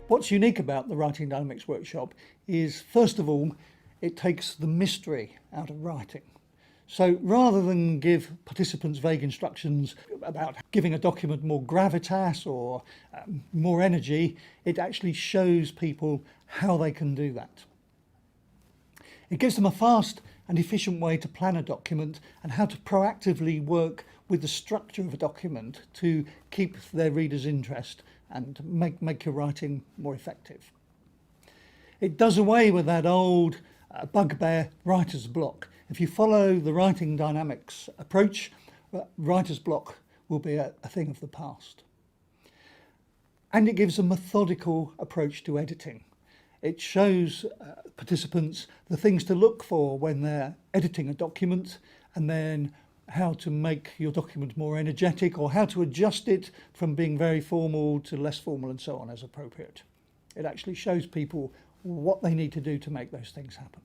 What's unique about the Writing Dynamics workshop is, first of all, it takes the mystery out of writing. So rather than give participants vague instructions about giving a document more gravitas or more energy, it actually shows people how they can do that. It gives them a fast and efficient way to plan a document and how to proactively work with the structure of a document to keep their readers' interest and make your writing more effective. It does away with that old bugbear writer's block. If you follow the Writing Dynamics approach, writer's block will be a thing of the past. And it gives a methodical approach to editing. It shows participants the things to look for when they're editing a document, and then how to make your document more energetic, or how to adjust it from being very formal to less formal and so on as appropriate. It actually shows people what they need to do to make those things happen.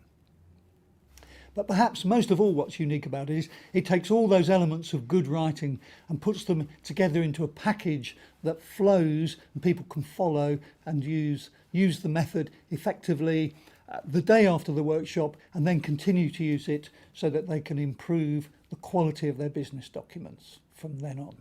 But perhaps most of all, what's unique about it is it takes all those elements of good writing and puts them together into a package that flows and people can follow and use the method effectively the day after the workshop, and then continue to use it so that they can improve the quality of their business documents from then on.